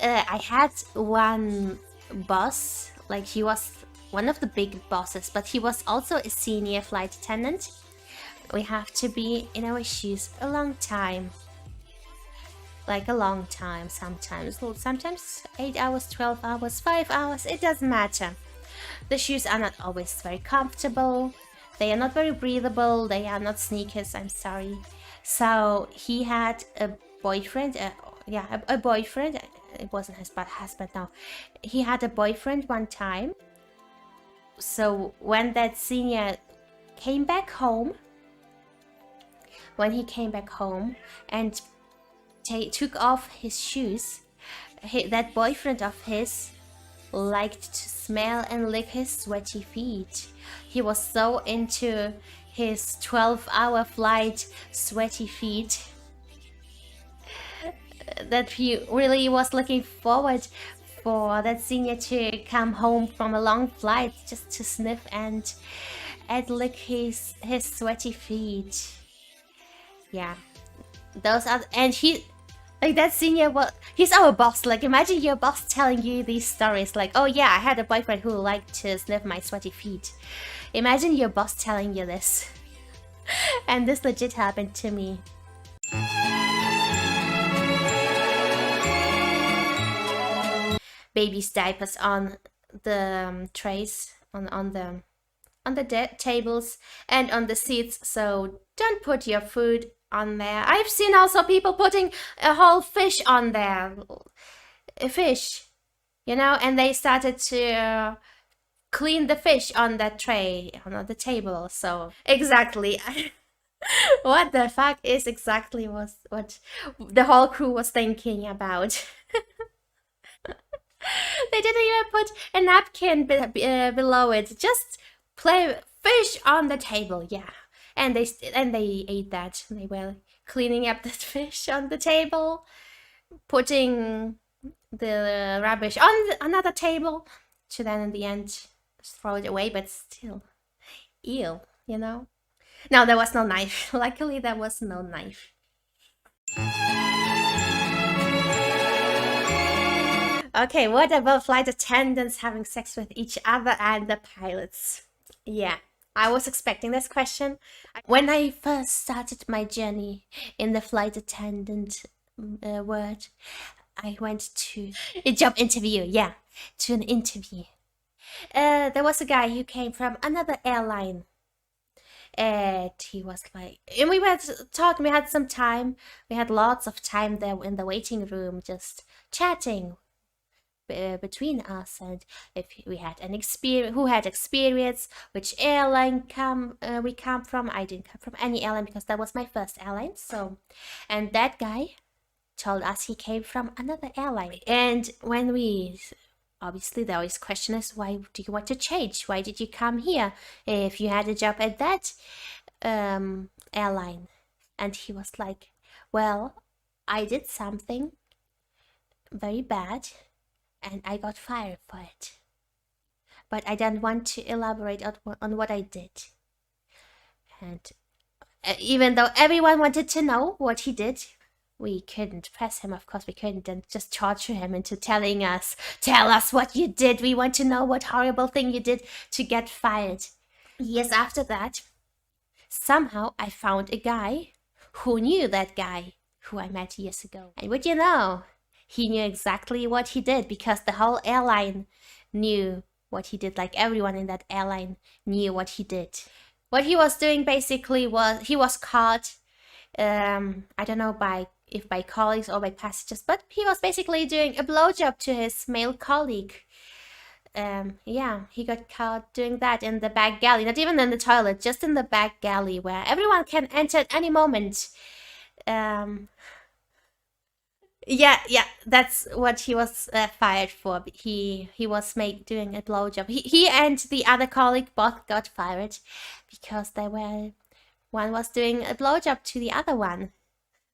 I had one boss, like he was one of the big bosses, but he was also a senior flight attendant. We have to be in our shoes a long time. Like a long time, sometimes 8 hours, 12 hours, 5 hours, it doesn't matter. The shoes are not always very comfortable, they are not very breathable, they are not sneakers, I'm sorry. So he had a boyfriend, a boyfriend, it wasn't his husband, no. He had a boyfriend one time. So when that senior came back home, and took off his shoes, that boyfriend of his liked to smell and lick his sweaty feet. He was so into his 12-hour flight sweaty feet that he really was looking forward for that senior to come home from a long flight just to sniff and lick his sweaty feet. Yeah, those are, and he, like, that senior, well, he's our boss. Like, imagine your boss telling you these stories, like, oh yeah, I had a boyfriend who liked to sniff my sweaty feet. Imagine your boss telling you this. And this legit happened to me. Baby's diapers on the trays, on the tables and on the seats, so don't put your food on there. I've seen also people putting a whole fish on there, a fish, you know, and they started to clean the fish on that tray, on the table. So exactly. What the fuck is exactly was what the whole crew was thinking about. They didn't even put a napkin below it, just play fish on the table, yeah. And they ate that. They were cleaning up the fish on the table, putting the rubbish on another table, to then in the end throw it away, but still, ew, you know? No, there was no knife. Luckily, there was no knife. Okay, what about flight attendants having sex with each other and the pilots? Yeah, I was expecting this question. When I first started my journey in the flight attendant world, I went to a job interview, yeah, to an interview. There was a guy who came from another airline. And he was like, and we were talking, we had some time, we had lots of time there in the waiting room, just chatting between us, and if we had an experience, who had experience, which airline we come from. I didn't come from any airline because that was my first airline. So, and that guy told us he came from another airline. And when we, obviously the always question is, why do you want to change? Why did you come here if you had a job at that airline? And he was like, well, I did something very bad and I got fired for it. But I don't want to elaborate on what I did. And even though everyone wanted to know what he did, we couldn't press him, of course we couldn't, and just torture him into tell us what you did. We want to know what horrible thing you did to get fired. Years after that, somehow I found a guy who knew that guy who I met years ago. And would you know, he knew exactly what he did, because the whole airline knew what he did. Like, everyone in that airline knew what he did. What he was doing basically was, he was caught, I don't know if by colleagues or by passengers, but he was basically doing a blowjob to his male colleague. Yeah, he got caught doing that in the back galley, not even in the toilet, just in the back galley where everyone can enter at any moment. Yeah, that's what he was fired for. He was doing a blowjob. He and the other colleague both got fired because one was doing a blowjob to the other one.